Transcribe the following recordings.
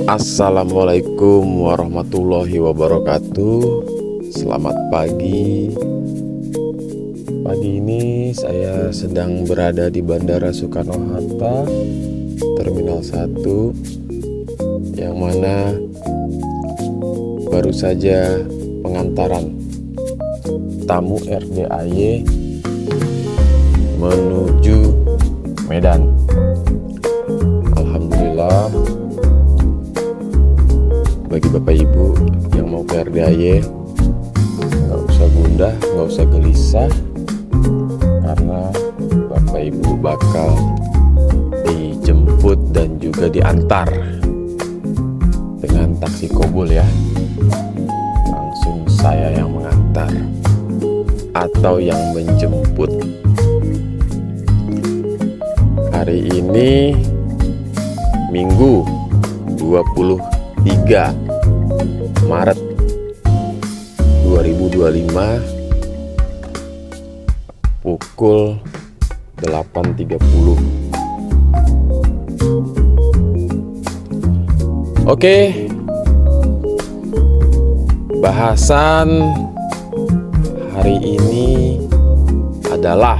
Assalamualaikum warahmatullahi wabarakatuh. Selamat pagi. Pagi ini saya sedang berada di Bandara Soekarno-Hatta, Terminal 1, yang mana baru saja pengantaran tamu RDAY menuju Medan. Alhamdulillah, bagi Bapak Ibu yang mau ke RDAY, nggak usah gundah, nggak usah gelisah, karena Bapak Ibu bakal dijemput dan juga diantar dengan taksi Kobul ya. Langsung saya yang mengantar atau yang menjemput. Hari ini Minggu 23 Maret 2025 pukul 8.30. Oke, bahasan hari ini adalah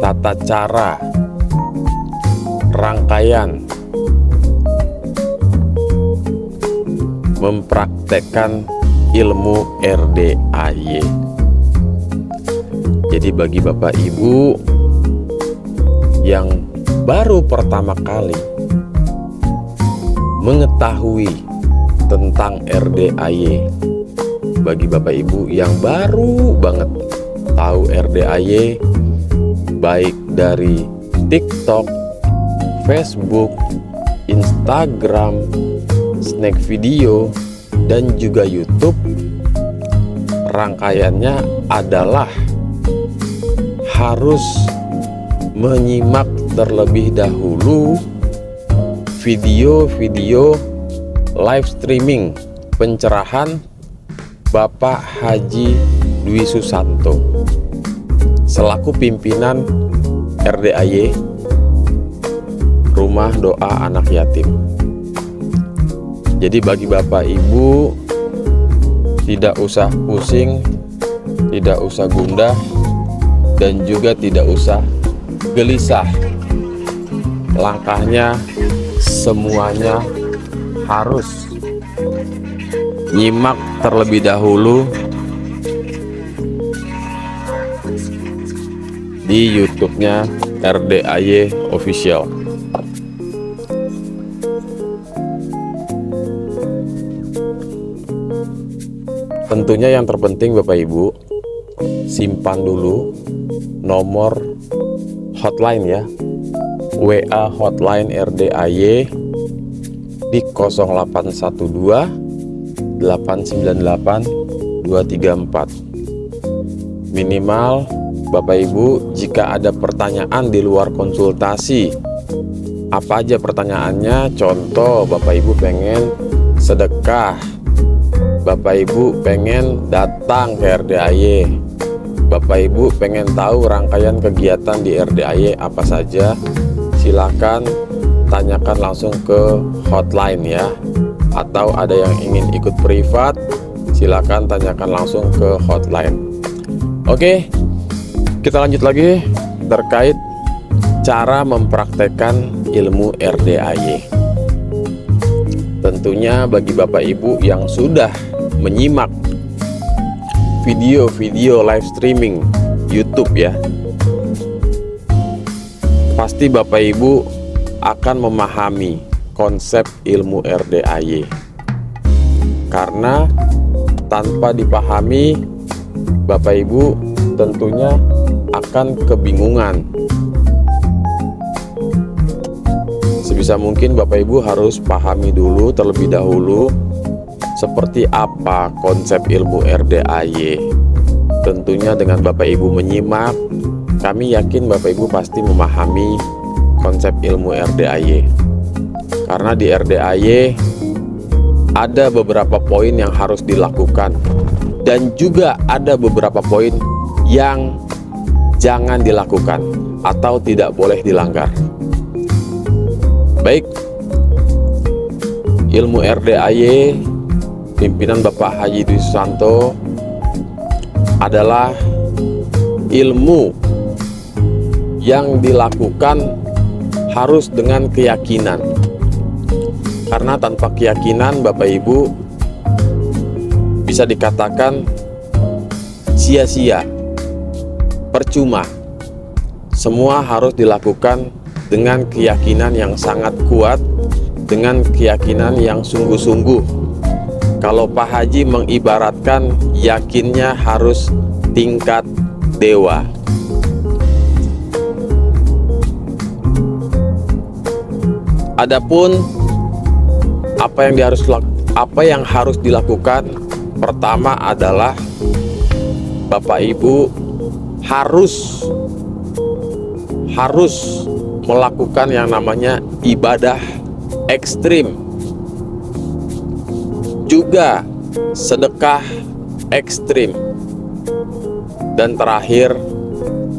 tata cara rangkaian mempraktekkan ilmu RDAY. Jadi bagi Bapak Ibu yang baru pertama kali mengetahui tentang RDAY, bagi Bapak Ibu yang baru banget tahu RDAY, baik dari TikTok, Facebook, Instagram, Snack Video, dan juga YouTube, rangkaiannya adalah harus menyimak terlebih dahulu video-video live streaming pencerahan Bapak Haji Dwi Susanto selaku pimpinan RDAY, Rumah Doa Anak Yatim. Jadi bagi Bapak Ibu tidak usah pusing, tidak usah gundah, dan juga tidak usah gelisah. Langkahnya semuanya harus nyimak terlebih dahulu di YouTube-nya RDAY Official. Tentunya yang terpenting Bapak Ibu, simpan dulu nomor hotline ya, WA hotline RDAY di 0812 898 234. Minimal Bapak Ibu, jika ada pertanyaan di luar konsultasi, apa aja pertanyaannya? Contoh, Bapak Ibu pengen sedekah, Bapak Ibu pengen datang ke RDAY, Bapak Ibu pengen tahu rangkaian kegiatan di RDAY apa saja, silakan tanyakan langsung ke hotline ya. Atau ada yang ingin ikut privat, silakan tanyakan langsung ke hotline. Oke, kita lanjut lagi terkait cara mempraktekkan ilmu RDAY. Tentunya bagi Bapak Ibu yang sudah menyimak video-video live streaming YouTube ya, pasti Bapak Ibu akan memahami konsep ilmu RDAY. Karena tanpa dipahami, Bapak Ibu tentunya akan kebingungan. Sebisa mungkin Bapak Ibu harus pahami dulu terlebih dahulu seperti apa konsep ilmu RDAY. Tentunya dengan Bapak Ibu menyimak, kami yakin Bapak Ibu pasti memahami konsep ilmu RDAY. Karena di RDAY ada beberapa poin yang harus dilakukan dan juga ada beberapa poin yang jangan dilakukan atau tidak boleh dilanggar. Baik, ilmu RDAY pimpinan Bapak Haji Dwi Susanto adalah ilmu yang dilakukan harus dengan keyakinan, karena tanpa keyakinan Bapak Ibu bisa dikatakan sia-sia, percuma. Semua harus dilakukan dengan keyakinan yang sangat kuat, dengan keyakinan yang sungguh-sungguh. Kalau Pak Haji mengibaratkan yakinnya harus tingkat dewa. Adapun apa yang harus dilakukan, pertama adalah Bapak Ibu harus melakukan yang namanya ibadah ekstrim, juga sedekah ekstrim, dan terakhir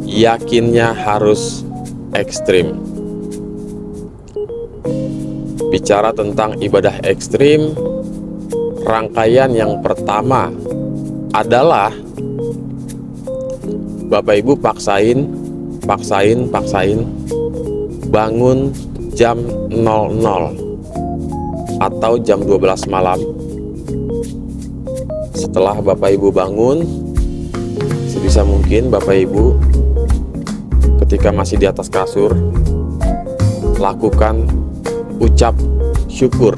yakinnya harus ekstrim. Bicara tentang ibadah ekstrim, rangkaian yang pertama adalah Bapak Ibu paksain bangun jam 00 atau jam 12 malam. Setelah Bapak Ibu bangun, sebisa mungkin Bapak Ibu ketika masih di atas kasur lakukan ucap syukur.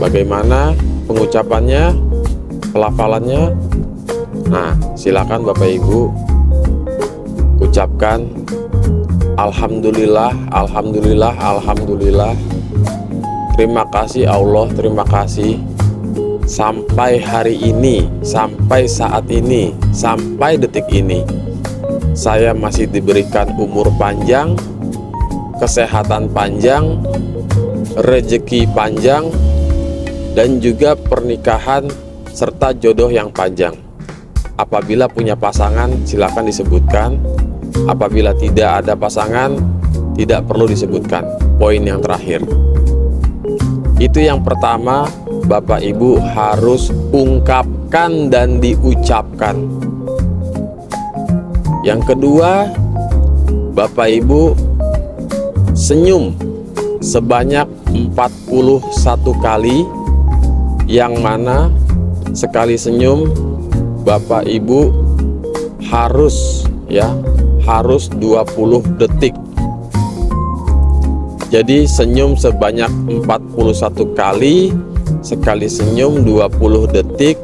Bagaimana pengucapannya, pelafalannya? Nah, silakan Bapak Ibu ucapkan alhamdulillah, alhamdulillah, alhamdulillah. Terima kasih Allah, terima kasih. Sampai hari ini, sampai saat ini, sampai detik ini, saya masih diberikan umur panjang, kesehatan panjang, rezeki panjang, dan juga pernikahan serta jodoh yang panjang. Apabila punya pasangan, silakan disebutkan. Apabila tidak ada pasangan, tidak perlu disebutkan. Poin yang terakhir, itu yang pertama, Bapak Ibu harus ungkapkan dan diucapkan. Yang kedua, Bapak Ibu senyum sebanyak 41 kali, yang mana sekali senyum Bapak Ibu harus 20 detik. Jadi senyum sebanyak 41 kali, sekali senyum 20 detik,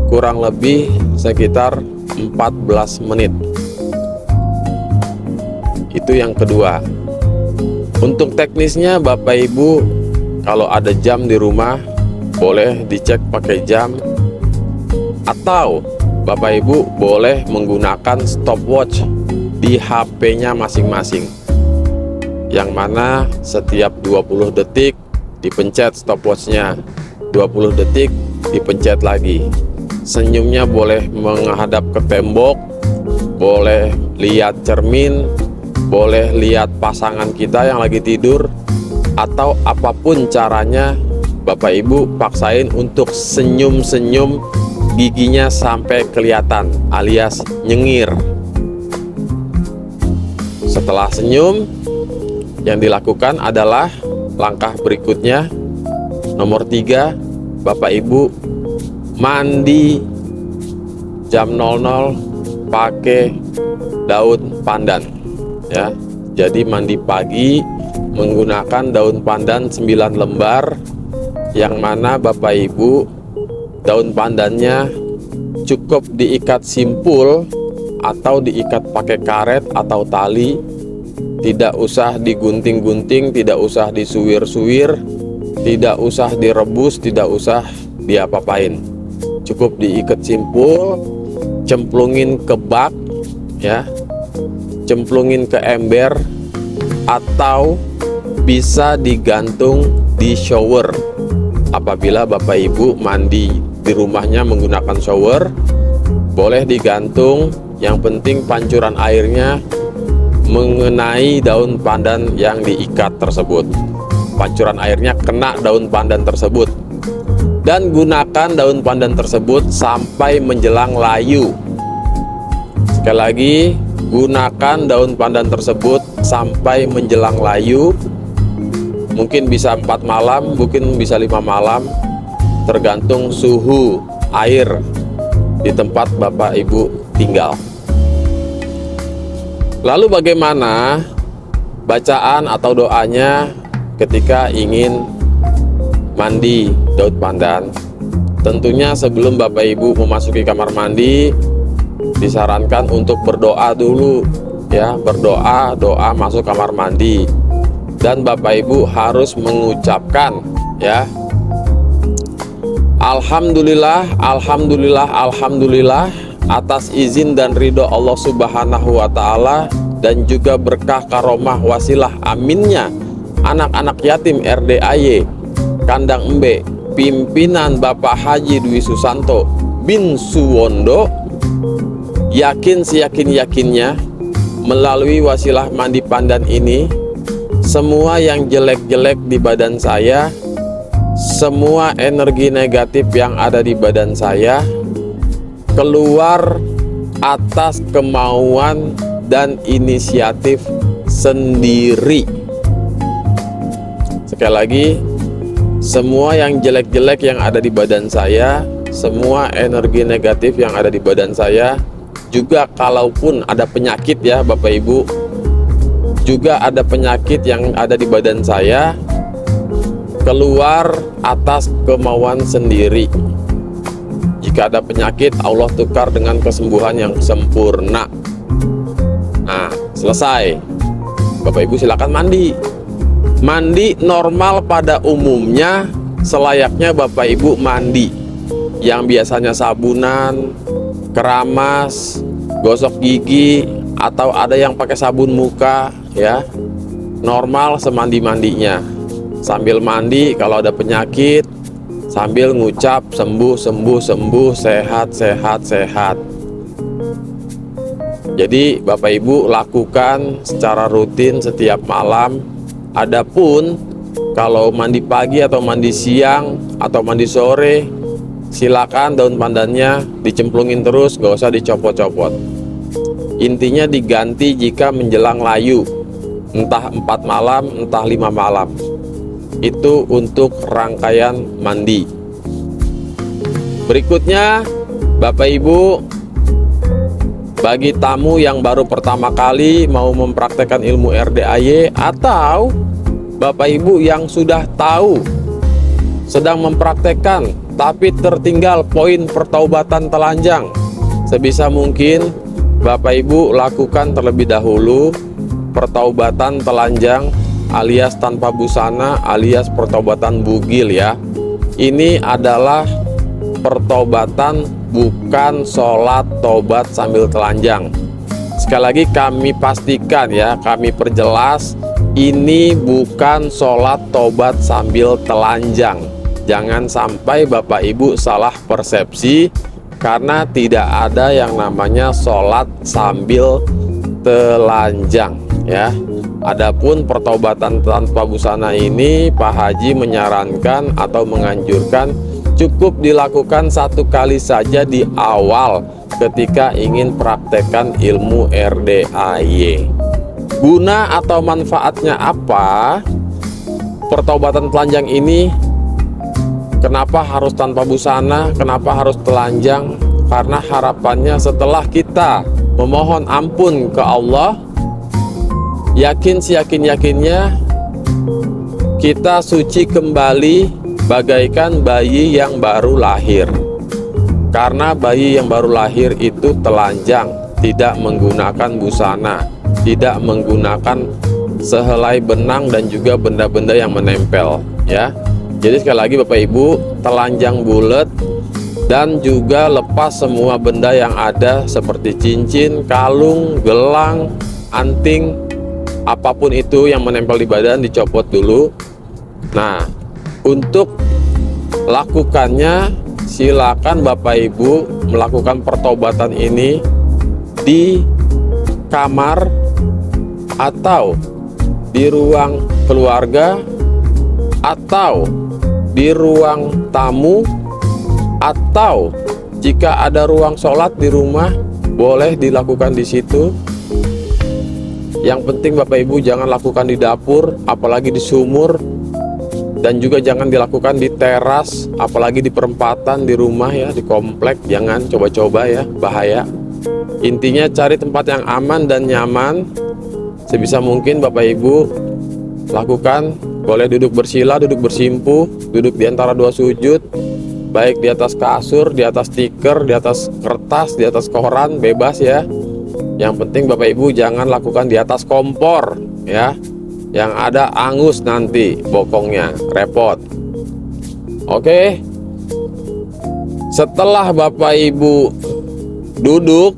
kurang lebih sekitar 14 menit. Itu yang kedua. Untuk teknisnya Bapak Ibu, kalau ada jam di rumah boleh dicek pakai jam, atau Bapak Ibu boleh menggunakan stopwatch di HP-nya masing-masing, yang mana setiap 20 detik dipencet stopwatchnya, 20 detik dipencet lagi. Senyumnya boleh menghadap ke tembok, boleh lihat cermin, boleh lihat pasangan kita yang lagi tidur, atau apapun caranya Bapak Ibu paksain untuk senyum-senyum, giginya sampai kelihatan alias nyengir. Setelah senyum, yang dilakukan adalah langkah berikutnya. Nomor 3, Bapak Ibu mandi jam 00 pakai daun pandan, ya. Jadi mandi pagi menggunakan daun pandan 9 lembar, yang mana Bapak Ibu daun pandannya cukup diikat simpul atau diikat pakai karet atau tali. Tidak usah digunting-gunting, tidak usah disuwir-suwir, tidak usah direbus, tidak usah diapa-apain. Cukup diikat simpul, cemplungin ke bak, ya, cemplungin ke ember, atau bisa digantung di shower. Apabila Bapak Ibu mandi di rumahnya menggunakan shower, boleh digantung. Yang penting pancuran airnya mengenai daun pandan yang diikat tersebut. pancuran airnya kena daun pandan tersebut. Dan gunakan daun pandan tersebut sampai menjelang layu. Sekali lagi, gunakan daun pandan tersebut sampai menjelang layu. Mungkin bisa 4 malam, mungkin bisa 5 malam, tergantung suhu air di tempat Bapak Ibu tinggal. Lalu bagaimana bacaan atau doanya ketika ingin mandi daun pandan? Tentunya sebelum Bapak Ibu memasuki kamar mandi, disarankan untuk berdoa dulu ya, doa masuk kamar mandi. Dan Bapak Ibu harus mengucapkan ya, Alhamdulillah, Alhamdulillah, Alhamdulillah atas izin dan ridho Allah Subhanahu wa Ta'ala, dan juga berkah karomah wasilah aminnya anak-anak yatim RDAY Kandang Embe pimpinan Bapak Haji Dwi Susanto bin Suwondo, yakin seyakin-yakinnya melalui wasilah mandi pandan ini, semua yang jelek-jelek di badan saya, semua energi negatif yang ada di badan saya keluar atas kemauan dan inisiatif sendiri. Sekali lagi, semua yang jelek-jelek yang ada di badan saya, semua energi negatif yang ada di badan saya, juga kalaupun ada penyakit ya Bapak Ibu, juga ada penyakit yang ada di badan saya, keluar atas kemauan sendiri. Jika ada penyakit, Allah tukar dengan kesembuhan yang sempurna. Nah, selesai. Bapak Ibu silakan mandi. Mandi normal pada umumnya selayaknya Bapak Ibu mandi yang biasanya sabunan, keramas, gosok gigi, atau ada yang pakai sabun muka ya. Normal semandi-mandinya. Sambil mandi kalau ada penyakit, sambil ngucap sembuh, sembuh, sembuh, sehat, sehat, sehat. Jadi Bapak Ibu lakukan secara rutin setiap malam. Adapun kalau mandi pagi atau mandi siang atau mandi sore, silakan daun pandannya dicemplungin terus, gak usah dicopot-copot. Intinya diganti jika menjelang layu, entah 4 malam, entah 5 malam. Itu untuk rangkaian mandi. Berikutnya Bapak Ibu, bagi tamu yang baru pertama kali mau mempraktekkan ilmu RDAY, atau Bapak Ibu yang sudah tahu sedang mempraktekkan tapi tertinggal poin pertaubatan telanjang, sebisa mungkin Bapak Ibu lakukan terlebih dahulu pertaubatan telanjang alias tanpa busana alias pertaubatan bugil ya. Ini adalah pertaubatan, bukan sholat tobat sambil telanjang. Sekali lagi kami pastikan ya, kami perjelas, ini bukan sholat tobat sambil telanjang. Jangan sampai Bapak Ibu salah persepsi, karena tidak ada yang namanya sholat sambil telanjang ya. Adapun pertaubatan tanpa busana ini Pak Haji menyarankan atau menganjurkan cukup dilakukan 1 kali saja di awal ketika ingin praktekkan ilmu RDAY. Guna atau manfaatnya apa pertaubatan telanjang ini? Kenapa harus tanpa busana? Kenapa harus telanjang? Karena harapannya setelah kita memohon ampun ke Allah, yakin seyakin-yakinnya kita suci kembali bagaikan bayi yang baru lahir. Karena bayi yang baru lahir itu telanjang, tidak menggunakan busana, tidak menggunakan sehelai benang dan juga benda-benda yang menempel ya. Jadi sekali lagi Bapak Ibu, telanjang bulat dan juga lepas semua benda yang ada seperti cincin, kalung, gelang, anting, apapun itu yang menempel di badan dicopot dulu. Nah, untuk lakukannya silakan Bapak Ibu melakukan pertobatan ini di kamar atau di ruang keluarga atau di ruang tamu, atau jika ada ruang sholat di rumah boleh dilakukan di situ. Yang penting Bapak Ibu jangan lakukan di dapur, apalagi di sumur, dan juga jangan dilakukan di teras, apalagi di perempatan di rumah ya, di komplek. Jangan coba-coba ya, bahaya. Intinya cari tempat yang aman dan nyaman. Sebisa mungkin Bapak Ibu lakukan. Boleh duduk bersila, duduk bersimpuh, duduk di antara dua sujud, baik di atas kasur, di atas stiker, di atas kertas, di atas koran, bebas ya. Yang penting Bapak Ibu jangan lakukan di atas kompor ya, yang ada angus nanti bokongnya, repot. Oke, setelah Bapak Ibu duduk,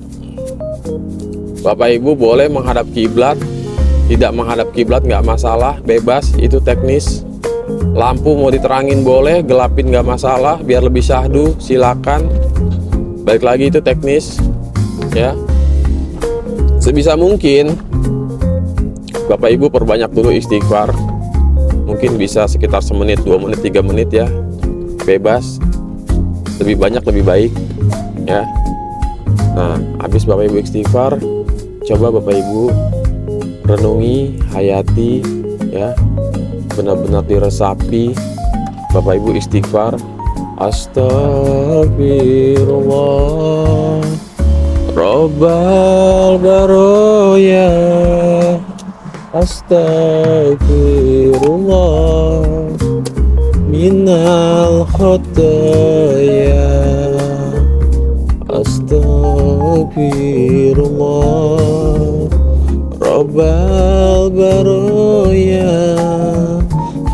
Bapak Ibu boleh menghadap kiblat. Tidak menghadap kiblat nggak masalah, bebas, itu teknis. Lampu mau diterangin boleh, gelapin nggak masalah, biar lebih syahdu, silakan. Balik lagi itu teknis ya. Sebisa mungkin Bapak Ibu perbanyak dulu istighfar. Mungkin bisa sekitar 1 menit, 2 menit, 3 menit ya, bebas. Lebih banyak lebih baik ya. Nah, habis Bapak Ibu istighfar, coba Bapak Ibu renungi, hayati ya, benar-benar diresapi. Bapak Ibu istighfar, astagfirullah Rabbal baroya, astagfirullah minal khotaya, astagfirullah Rabbal baroya,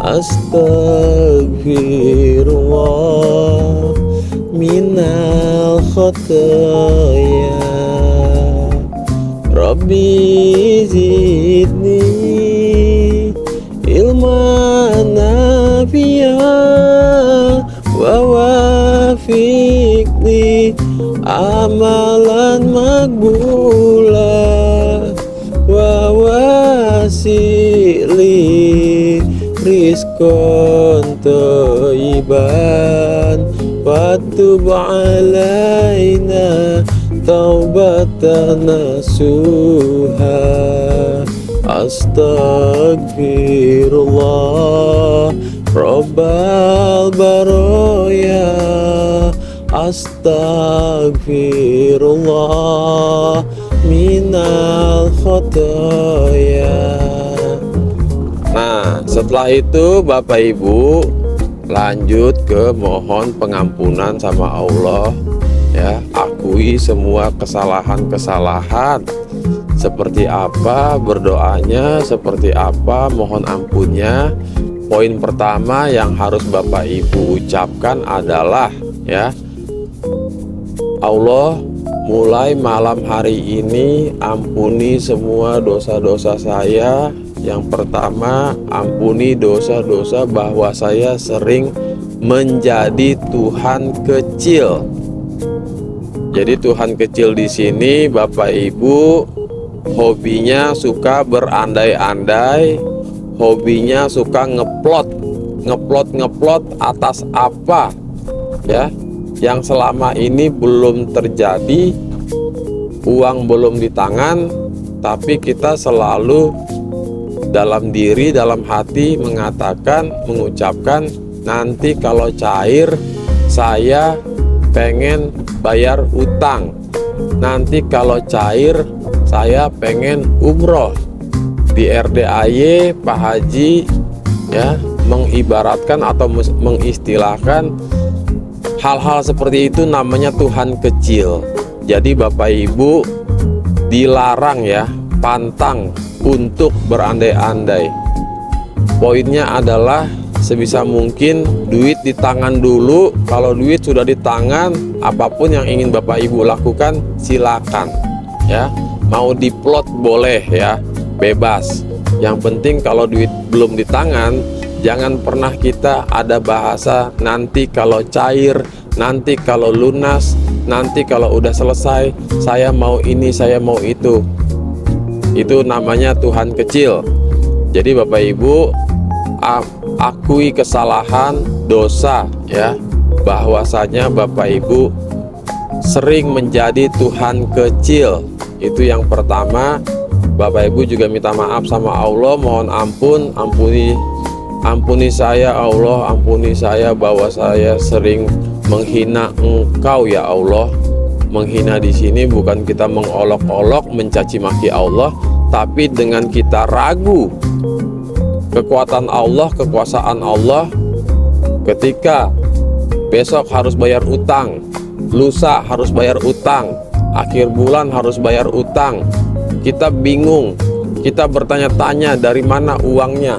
astagfirullah minal khotaya, Rabbi zidni ilman nafi'a wa wafiqni amalan makbula wa wasili rizqan thayyiban watub alaina taubatan nasuha, astagfirullah Rabbal baroya, astagfirullah minal khotaya. Nah, setelah itu Bapak Ibu lanjut ke mohon pengampunan sama Allah ya. Akui semua kesalahan-kesalahan, seperti apa berdoanya, seperti apa mohon ampunnya. Poin pertama yang harus Bapak Ibu ucapkan adalah ya, Allah, mulai malam hari ini ampuni semua dosa-dosa saya. Yang pertama, ampuni dosa-dosa bahwa saya sering menjadi Tuhan kecil. Jadi Tuhan kecil di sini Bapak Ibu hobinya suka berandai-andai, hobinya suka ngeplot atas apa ya, yang selama ini belum terjadi, uang belum di tangan, tapi kita selalu dalam diri, dalam hati mengatakan, mengucapkan, nanti kalau cair saya pengen bayar utang, nanti kalau cair saya pengen umroh. Di RDAY Pak Haji ya mengibaratkan atau mengistilahkan hal-hal seperti itu namanya Tuhan kecil. Jadi Bapak Ibu dilarang ya, pantang untuk berandai-andai. Poinnya adalah sebisa mungkin duit di tangan dulu. Kalau duit sudah di tangan, apapun yang ingin Bapak Ibu lakukan silakan ya. Mau diplot boleh ya, bebas. Yang penting kalau duit belum di tangan, jangan pernah kita ada bahasa nanti kalau cair, nanti kalau lunas, nanti kalau udah selesai saya mau ini, saya mau itu. Itu namanya Tuhan kecil. Jadi Bapak Ibu akui kesalahan, dosa ya, bahwasanya Bapak Ibu sering menjadi Tuhan kecil. Itu yang pertama. Bapak Ibu juga minta maaf sama Allah, mohon ampun, ampuni saya Allah, ampuni saya bahwa saya sering menghina Engkau ya Allah. Menghina di sini bukan kita mengolok-olok, mencaci maki Allah, tapi dengan kita ragu kekuatan Allah, kekuasaan Allah. Ketika besok harus bayar utang, lusa harus bayar utang, akhir bulan harus bayar utang, kita bingung, kita bertanya-tanya dari mana uangnya.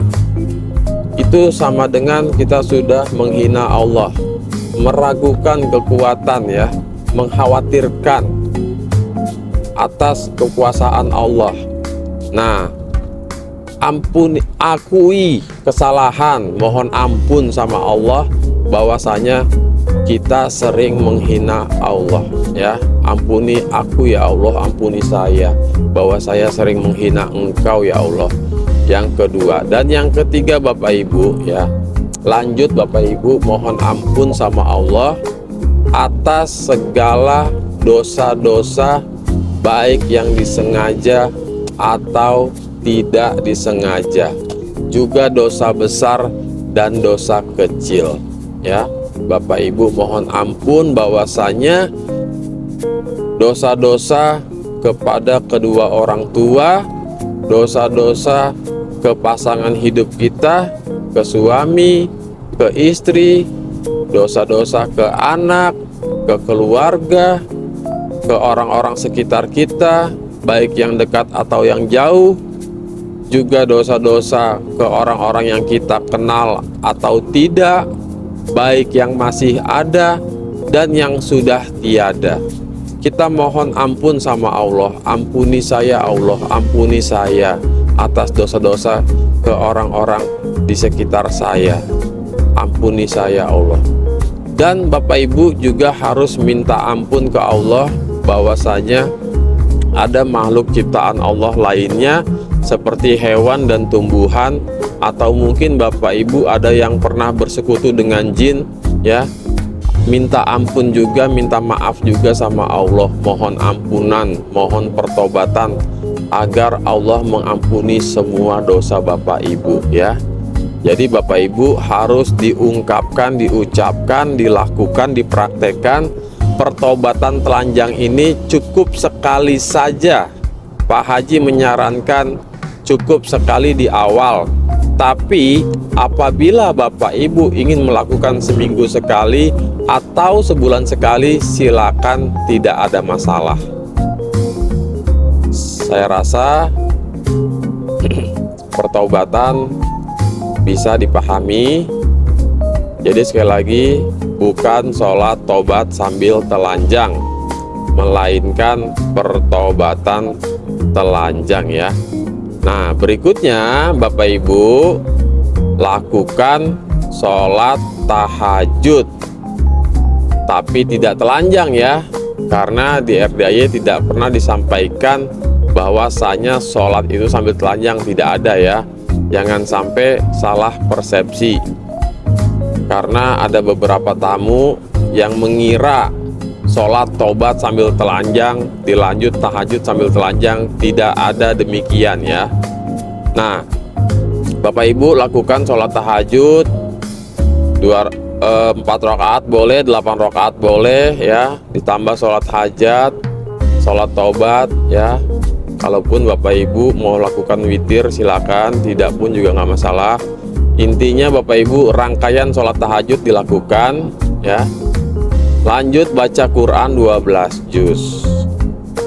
Itu sama dengan kita sudah menghina Allah, meragukan kekuatan ya, mengkhawatirkan atas kekuasaan Allah. Nah, akui kesalahan, mohon ampun sama Allah bahwasanya kita sering menghina Allah ya. Ampuni aku ya Allah, ampuni saya bahwa saya sering menghina Engkau ya Allah. Yang kedua dan yang ketiga Bapak Ibu ya, lanjut Bapak Ibu, mohon ampun sama Allah atas segala dosa-dosa, baik yang disengaja atau tidak disengaja, juga dosa besar dan dosa kecil ya. Bapak Ibu mohon ampun bahwasanya dosa-dosa kepada kedua orang tua, dosa-dosa ke pasangan hidup kita, ke suami, ke istri, dosa-dosa ke anak, ke keluarga, ke orang-orang sekitar kita, baik yang dekat atau yang jauh, juga dosa-dosa ke orang-orang yang kita kenal atau tidak, baik yang masih ada dan yang sudah tiada. Kita mohon ampun sama Allah, ampuni saya Allah, ampuni saya atas dosa-dosa ke orang-orang di sekitar saya, ampuni saya Allah. Dan Bapak Ibu juga harus minta ampun ke Allah bahwasanya ada makhluk ciptaan Allah lainnya seperti hewan dan tumbuhan, atau mungkin Bapak Ibu ada yang pernah bersekutu dengan jin ya. Minta ampun juga, minta maaf juga sama Allah, mohon ampunan, mohon pertobatan agar Allah mengampuni semua dosa Bapak Ibu ya. Jadi Bapak Ibu harus diungkapkan, diucapkan, dilakukan, dipraktekkan. Pertobatan telanjang ini cukup sekali saja. Pak Haji menyarankan cukup sekali di awal. Tapi apabila Bapak Ibu ingin melakukan seminggu sekali atau sebulan sekali, silakan, tidak ada masalah. Saya rasa pertobatan bisa dipahami. Jadi sekali lagi, bukan sholat tobat sambil telanjang, melainkan pertobatan telanjang ya. Nah, berikutnya Bapak Ibu lakukan sholat tahajud, tapi tidak telanjang ya, karena di RDAY tidak pernah disampaikan bahwasanya sholat itu sambil telanjang, tidak ada ya. Jangan sampai salah persepsi, karena ada beberapa tamu yang mengira sholat tobat sambil telanjang, dilanjut tahajud sambil telanjang. Tidak ada demikian ya. Nah, Bapak Ibu lakukan sholat tahajud 4 rakaat boleh, 8 rakaat boleh ya, ditambah sholat hajat, sholat tobat ya. Kalaupun Bapak Ibu mau lakukan witir silakan, tidak pun juga nggak masalah. Intinya Bapak Ibu rangkaian sholat tahajud dilakukan ya. Lanjut baca Quran 12 juz.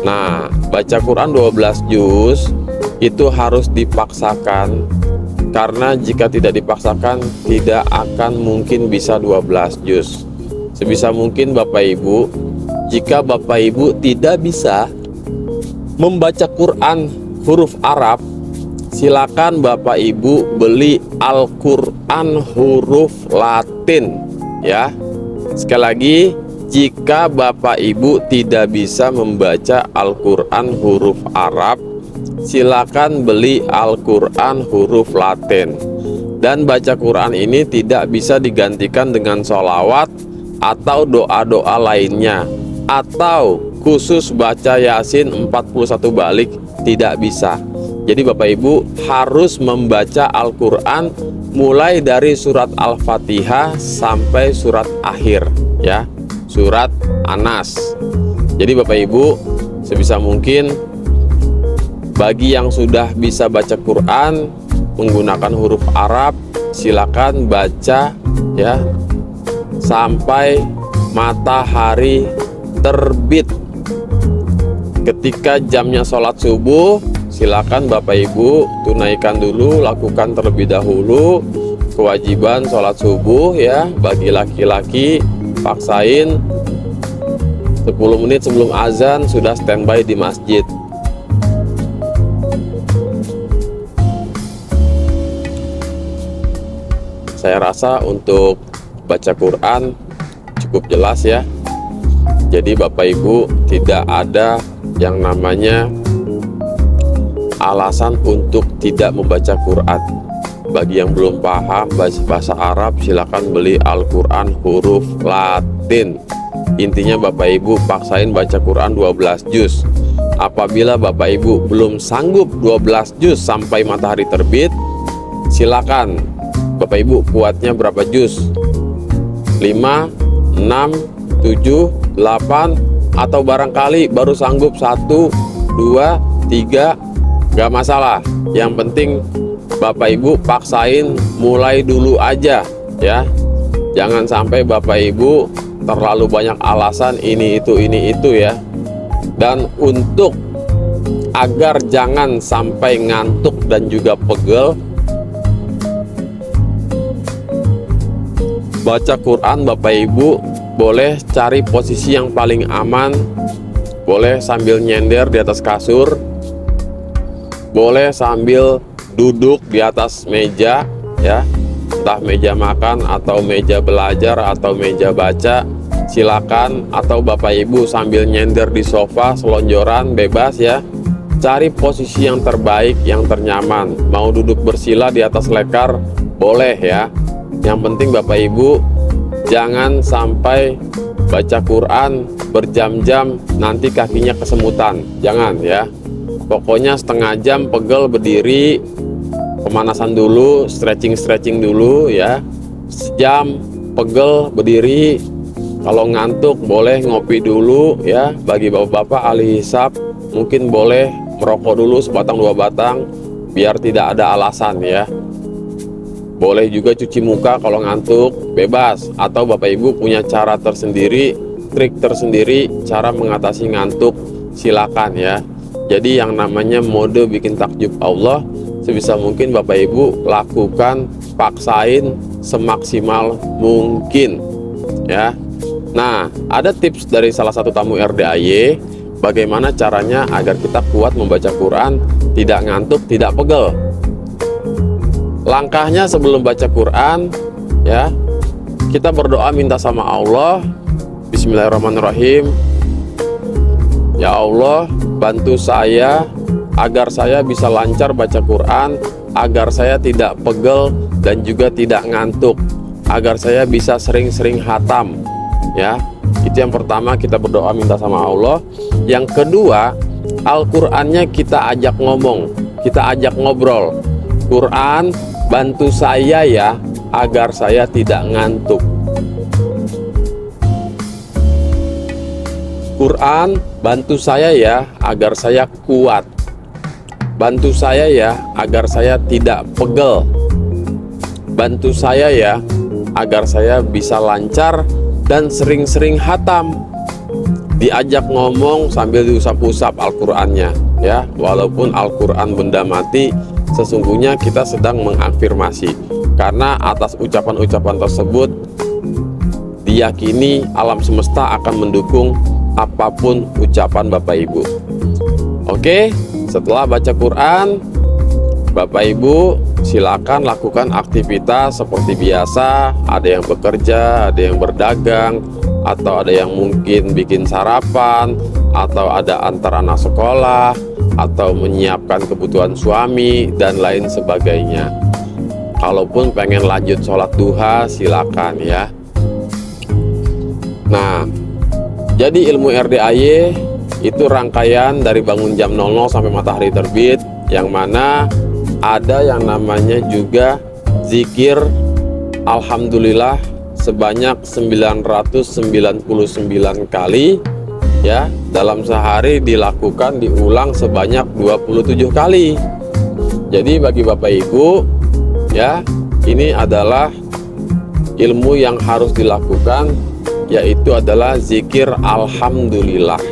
Nah, baca Quran 12 juz itu harus dipaksakan, karena jika tidak dipaksakan tidak akan mungkin bisa 12 juz. Sebisa mungkin Bapak Ibu, jika Bapak Ibu tidak bisa membaca Quran huruf Arab, silakan Bapak Ibu beli Al-Quran huruf Latin ya. Sekali lagi, jika Bapak Ibu tidak bisa membaca Al-Quran huruf Arab, silakan beli Al-Quran huruf Latin. Dan baca Quran ini tidak bisa digantikan dengan sholawat atau doa-doa lainnya, atau khusus baca Yasin 41 balik, tidak bisa. Jadi Bapak Ibu harus membaca Al-Quran mulai dari surat Al-Fatihah sampai surat akhir, ya, surat An-Nas. Jadi Bapak Ibu sebisa mungkin bagi yang sudah bisa baca Quran menggunakan huruf Arab, silakan baca ya sampai matahari terbit. Ketika jamnya sholat subuh, silakan Bapak Ibu tunaikan dulu, lakukan terlebih dahulu kewajiban sholat subuh ya. Bagi laki-laki paksain 10 menit sebelum azan sudah standby di masjid. Saya rasa untuk baca Quran cukup jelas ya. Jadi Bapak Ibu tidak ada yang namanya alasan untuk tidak membaca Quran. Bagi yang belum paham bahasa Arab, silakan beli Al-Quran huruf Latin. Intinya Bapak Ibu paksain baca Quran 12 juz. Apabila Bapak Ibu belum sanggup 12 juz sampai matahari terbit, silakan Bapak Ibu kuatnya berapa juz? 5, 6, 7, 8, atau barangkali baru sanggup 1, 2, 3, gak masalah. Yang penting Bapak Ibu paksain mulai dulu aja ya. Jangan sampai Bapak Ibu terlalu banyak alasan ini itu ya. Dan untuk agar jangan sampai ngantuk dan juga pegel, baca Quran Bapak Ibu boleh cari posisi yang paling aman, boleh sambil nyender di atas kasur, boleh sambil duduk di atas meja ya, entah meja makan atau meja belajar atau meja baca, silakan. Atau Bapak Ibu sambil nyender di sofa selonjoran bebas ya. Cari posisi yang terbaik, yang ternyaman. Mau duduk bersila di atas lekar boleh ya. Yang penting Bapak Ibu jangan sampai baca Quran berjam-jam nanti kakinya kesemutan. Jangan ya. Pokoknya setengah jam pegel berdiri, pemanasan dulu, stretching dulu ya. Sejam pegel berdiri. Kalau ngantuk boleh ngopi dulu ya. Bagi bapak-bapak ahli hisab mungkin boleh merokok dulu sebatang dua batang biar tidak ada alasan ya. Boleh juga cuci muka kalau ngantuk, bebas. Atau Bapak Ibu punya cara tersendiri, trik tersendiri, cara mengatasi ngantuk, silakan ya. Jadi yang namanya mode bikin takjub Allah, sebisa mungkin Bapak Ibu lakukan, paksain semaksimal mungkin ya. Nah, ada tips dari salah satu tamu RDAY, bagaimana caranya agar kita kuat membaca Quran, tidak ngantuk, tidak pegel. Langkahnya sebelum baca Quran ya, kita berdoa minta sama Allah. Bismillahirrahmanirrahim. Ya Allah, bantu saya agar saya bisa lancar baca Quran, agar saya tidak pegel dan juga tidak ngantuk, agar saya bisa sering-sering khatam ya. Itu yang pertama, kita berdoa minta sama Allah. Yang kedua, Al-Qur'annya kita ajak ngomong, kita ajak ngobrol. Quran, bantu saya ya agar saya tidak ngantuk. Quran, bantu saya ya agar saya kuat. Bantu saya ya agar saya tidak pegel. Bantu saya ya agar saya bisa lancar dan sering-sering khatam. Diajak ngomong sambil diusap-usap Al-Qur'annya ya. Walaupun Al-Qur'an benda mati, sesungguhnya kita sedang mengafirmasi, karena atas ucapan-ucapan tersebut diyakini alam semesta akan mendukung apapun ucapan Bapak Ibu. Oke, setelah baca Quran, Bapak Ibu silakan lakukan aktivitas seperti biasa. Ada yang bekerja, ada yang berdagang, atau ada yang mungkin bikin sarapan, atau ada antar anak sekolah, atau menyiapkan kebutuhan suami dan lain sebagainya. Kalaupun pengen lanjut sholat duha silakan ya. Nah, jadi ilmu RDAY itu rangkaian dari bangun jam 00 sampai matahari terbit, yang mana ada yang namanya juga zikir alhamdulillah sebanyak 999 kali ya. Dalam sehari diulang sebanyak 27 kali. Jadi bagi Bapak Ibu ya, ini adalah ilmu yang harus dilakukan, yaitu adalah zikir alhamdulillah,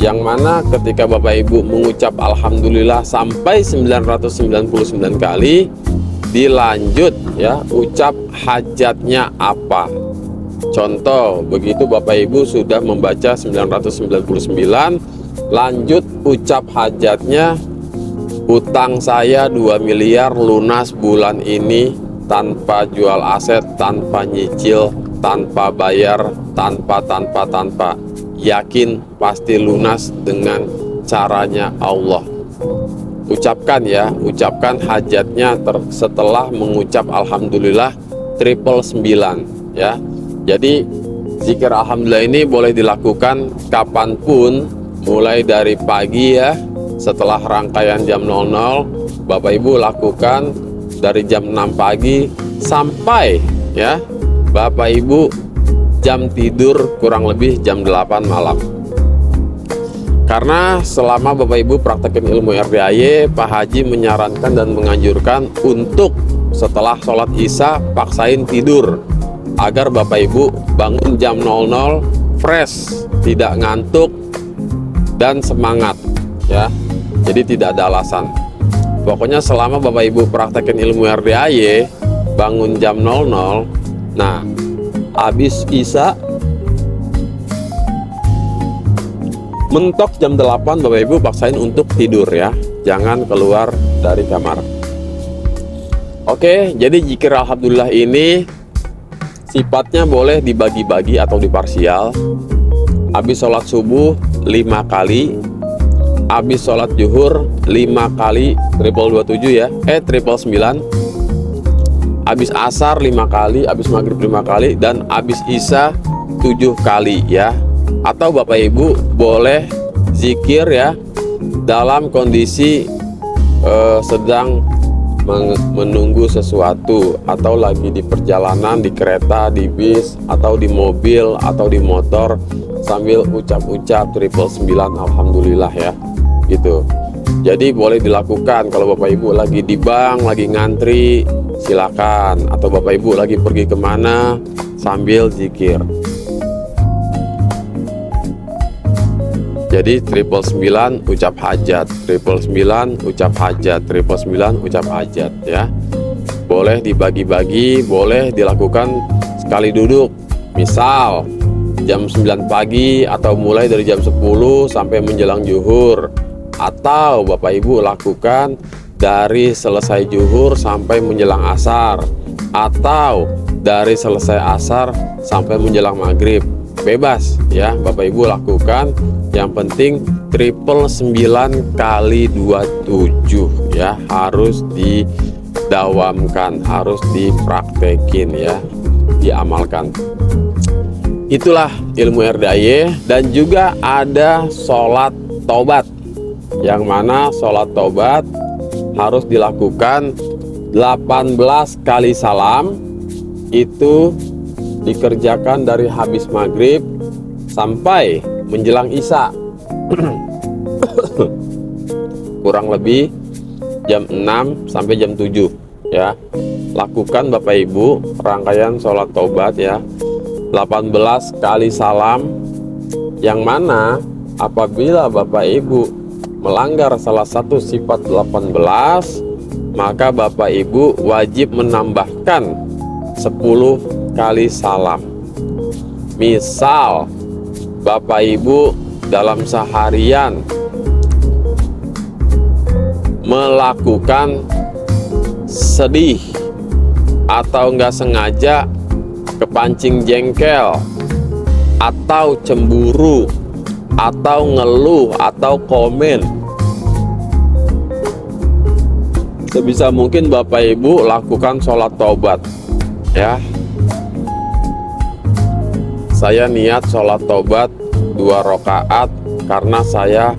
yang mana ketika Bapak Ibu mengucap alhamdulillah sampai 999 kali, dilanjut ya, ucap hajatnya apa. Contoh, begitu Bapak Ibu sudah membaca 999, lanjut ucap hajatnya, utang saya 2 miliar lunas bulan ini tanpa jual aset, tanpa nyicil, tanpa bayar, tanpa. Yakin pasti lunas dengan caranya Allah. Ucapkan ya, ucapkan hajatnya setelah mengucap alhamdulillah 999 ya. Jadi zikir alhamdulillah ini boleh dilakukan kapanpun, mulai dari pagi ya, setelah rangkaian jam 00 Bapak Ibu lakukan dari jam 6 pagi sampai ya Bapak Ibu jam tidur kurang lebih jam 8 malam. Karena selama Bapak Ibu praktekin ilmu RDAY, Pak Haji menyarankan dan menganjurkan untuk setelah sholat isya paksain tidur, agar Bapak Ibu bangun jam 00 fresh, tidak ngantuk dan semangat ya. Jadi tidak ada alasan. Pokoknya selama Bapak Ibu praktekin ilmu RDAY, bangun jam 00, nah habis isya mentok jam 8 Bapak Ibu paksain untuk tidur ya, jangan keluar dari kamar. Oke, jadi zikir alhamdulillah ini sifatnya boleh dibagi-bagi atau diparsial. Habis sholat subuh 5 kali, habis sholat zuhur 5 kali, 927 ya, 999. Habis asar 5 kali, habis maghrib 5 kali, dan habis isya 7 kali ya. Atau Bapak Ibu boleh zikir ya dalam kondisi sedang menunggu sesuatu, atau lagi di perjalanan, di kereta, di bis, atau di mobil, atau di motor, sambil ucap-ucap 999 alhamdulillah ya gitu. Jadi boleh dilakukan kalau Bapak Ibu lagi di bank, lagi ngantri, silakan. Atau Bapak Ibu lagi pergi kemana sambil zikir. Jadi 999 ucap hajat, 999 ucap hajat, 999 ucap hajat ya. Boleh dibagi-bagi, boleh dilakukan sekali duduk. Misal jam 9 pagi atau mulai dari jam 10 sampai menjelang zuhur. Atau Bapak Ibu lakukan dari selesai zuhur sampai menjelang asar, atau dari selesai asar sampai menjelang maghrib. Bebas ya, Bapak Ibu lakukan. Yang penting 999 kali 27 ya, harus didawamkan, harus dipraktekin ya, diamalkan. Itulah ilmu RDAY. Dan juga ada sholat taubat, yang mana sholat taubat harus dilakukan 18 kali salam. Itu dikerjakan dari habis maghrib sampai menjelang isya. Kurang lebih jam 6 sampai jam 7 ya. Lakukan Bapak Ibu rangkaian sholat taubat ya, 18 kali salam, yang mana apabila Bapak Ibu melanggar salah satu sifat 18, maka Bapak Ibu wajib menambahkan 10 kali salam. Misal Bapak Ibu dalam seharian melakukan sedih atau nggak sengaja kepancing jengkel atau cemburu atau ngeluh atau komen sebisa mungkin Bapak Ibu lakukan sholat taubat ya. Saya niat sholat taubat 2 rakaat karena saya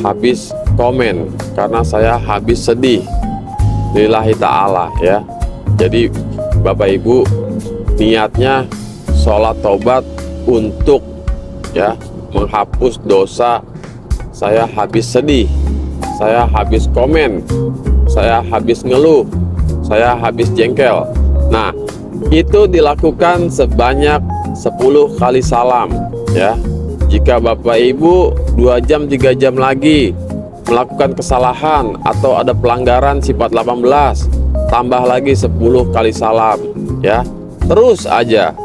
habis komen, karena saya habis sedih lillahi ta'ala ya. Jadi Bapak Ibu niatnya sholat taubat untuk ya menghapus dosa. Saya habis sedih, saya habis komen, saya habis ngeluh, saya habis jengkel. Nah, itu dilakukan sebanyak 10 kali salam ya. Jika Bapak Ibu 2 jam 3 jam lagi melakukan kesalahan atau ada pelanggaran sifat 18, tambah lagi 10 kali salam ya. Terus aja.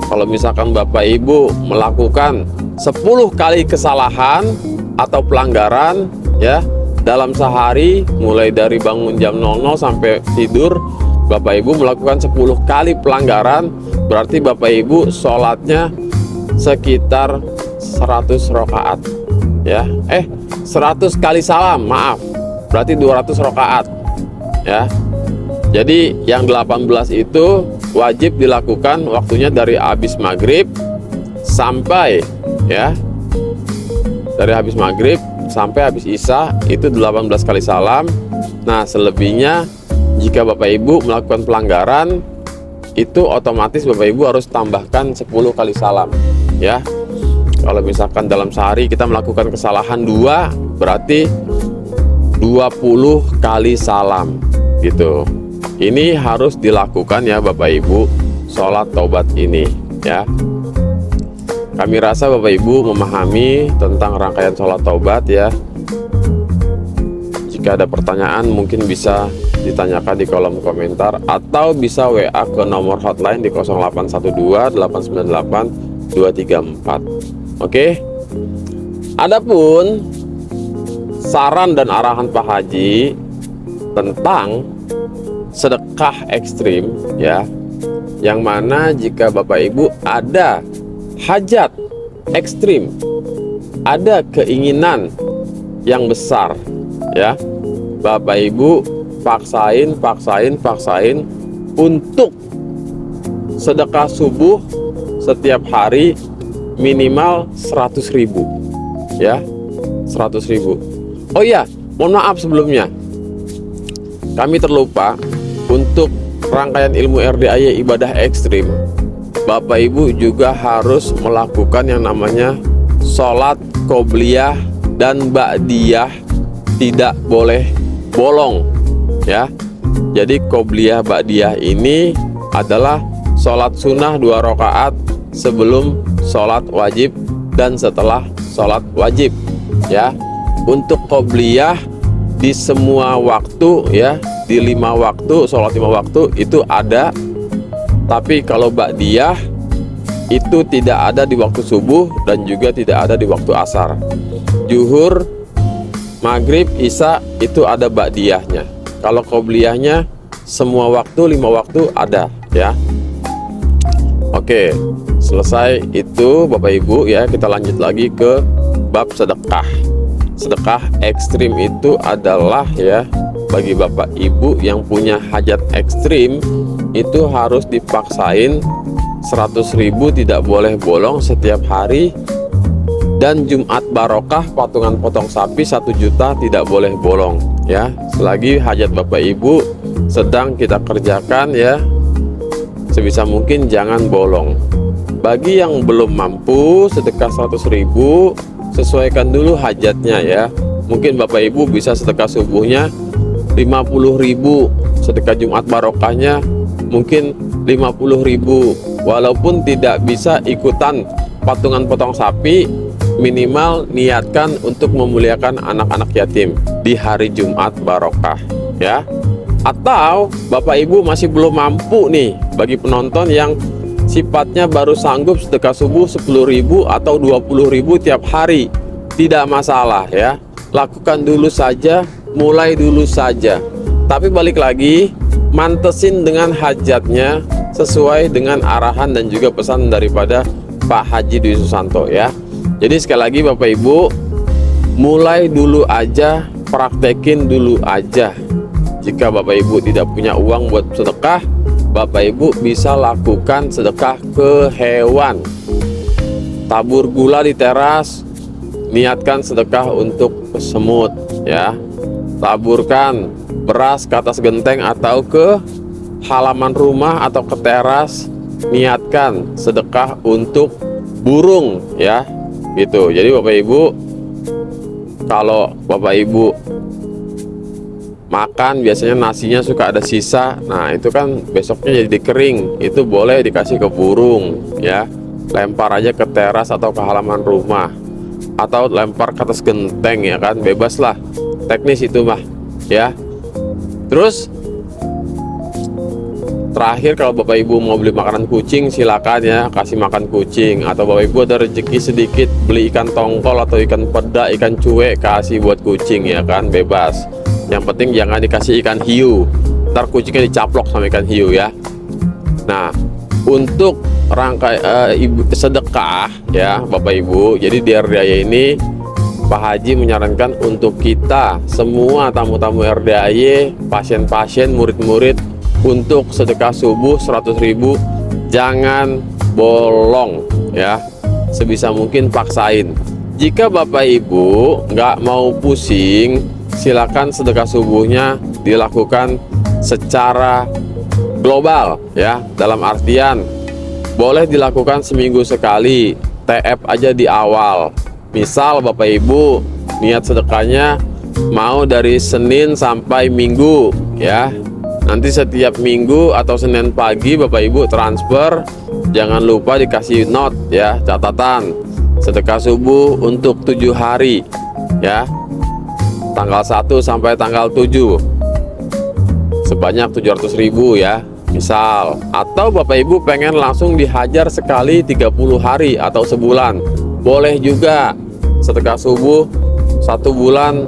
Kalau misalkan Bapak Ibu melakukan 10 kali kesalahan atau pelanggaran ya dalam sehari, mulai dari bangun jam 00 sampai tidur, Bapak Ibu melakukan 10 kali pelanggaran, berarti Bapak Ibu sholatnya sekitar 100 rakaat ya. 100 kali salam, maaf, berarti 200 rakaat ya. Jadi yang 18 itu wajib dilakukan waktunya dari habis maghrib sampai ya, dari habis maghrib sampai habis isya, itu 18 kali salam. Nah, selebihnya jika Bapak Ibu melakukan pelanggaran, itu otomatis Bapak Ibu harus tambahkan 10 kali salam ya. Kalau misalkan dalam sehari kita melakukan kesalahan 2, berarti 20 kali salam gitu. Ini harus dilakukan ya Bapak Ibu, sholat taubat ini ya. Kami rasa Bapak Ibu memahami tentang rangkaian sholat taubat ya. Jika ada pertanyaan mungkin bisa ditanyakan di kolom komentar atau bisa WA ke nomor hotline di 0812 898 234. Oke. Adapun saran dan arahan Pak Haji tentang sedekah ekstrim ya, yang mana jika Bapak Ibu ada hajat ekstrim, ada keinginan yang besar ya, Bapak Ibu paksain untuk sedekah subuh setiap hari minimal 100.000 ya, 100.000. Oh iya, mohon maaf sebelumnya, kami terlupa untuk rangkaian ilmu RDAY ibadah ekstrim. Bapak Ibu juga harus melakukan yang namanya sholat qobliyah dan ba'diyah, tidak boleh bolong ya. Jadi qobliyah ba'diyah ini adalah sholat sunnah 2 rakaat sebelum sholat wajib dan setelah sholat wajib ya. Untuk qobliyah di semua waktu ya, di 5 waktu, sholat 5 waktu itu ada. Tapi kalau ba'diyah itu tidak ada di waktu subuh dan juga tidak ada di waktu asar. Zuhur, maghrib, isya itu ada ba'diyahnya. Kalau qobliyahnya semua waktu, 5 waktu ada ya. Oke, selesai itu Bapak Ibu ya, kita lanjut lagi ke bab sedekah. Sedekah ekstrim itu adalah ya, bagi Bapak Ibu yang punya hajat ekstrim itu harus dipaksain 100.000, tidak boleh bolong setiap hari. Dan Jumat barokah patungan potong sapi 1 juta tidak boleh bolong ya, selagi hajat Bapak Ibu sedang kita kerjakan ya, sebisa mungkin jangan bolong. Bagi yang belum mampu sedekah 100.000, sesuaikan dulu hajatnya ya. Mungkin Bapak Ibu bisa sedekah subuhnya 50.000, sedekah Jumat barokahnya mungkin 50.000. Walaupun tidak bisa ikutan patungan potong sapi, minimal niatkan untuk memuliakan anak-anak yatim di hari Jumat barokah ya. Atau Bapak Ibu masih belum mampu nih, bagi penonton yang sifatnya baru sanggup sedekah subuh 10.000 atau 20.000 tiap hari, tidak masalah ya, lakukan dulu saja, mulai dulu saja. Tapi balik lagi, mantesin dengan hajatnya sesuai dengan arahan dan juga pesan daripada Pak Haji Dwi Susanto ya. Jadi sekali lagi Bapak Ibu, mulai dulu aja, praktekin dulu aja Jika Bapak Ibu tidak punya uang buat sedekah, Bapak Ibu bisa lakukan sedekah ke hewan. Tabur gula di teras, niatkan sedekah untuk semut ya. Taburkan beras ke atas genteng atau ke halaman rumah atau ke teras, niatkan sedekah untuk burung ya. Gitu. Jadi Bapak Ibu, kalau Bapak Ibu makan biasanya nasinya suka ada sisa, nah itu kan besoknya jadi kering, itu boleh dikasih ke burung ya. Lempar aja ke teras atau ke halaman rumah, atau lempar ke atas genteng ya kan, bebas lah, teknis itu mah ya. Terus terakhir, kalau Bapak Ibu mau beli makanan kucing, silakan ya, kasih makan kucing. Atau Bapak Ibu ada rezeki sedikit, beli ikan tongkol atau ikan peda, ikan cuek, kasih buat kucing ya kan, bebas. Yang penting jangan dikasih ikan hiu, ntar kucingnya dicaplok sama ikan hiu ya. Nah, untuk rangkai sedekah ya Bapak Ibu, jadi di RDAY ini Pak Haji menyarankan untuk kita semua tamu-tamu RDAY, pasien-pasien, murid-murid, untuk sedekah subuh 100.000 jangan bolong ya, sebisa mungkin paksain. Jika Bapak Ibu nggak mau pusing, silakan sedekah subuhnya dilakukan secara global ya, dalam artian boleh dilakukan seminggu sekali, TF aja di awal. Misal Bapak Ibu niat sedekahnya mau dari Senin sampai Minggu ya, nanti setiap Minggu atau Senin pagi Bapak Ibu transfer, jangan lupa dikasih note ya, catatan sedekah subuh untuk 7 hari ya, tanggal 1 sampai tanggal 7 sebanyak 700.000 ya misal. Atau Bapak Ibu pengen langsung dihajar sekali 30 hari atau sebulan, boleh juga sedekah subuh 1 bulan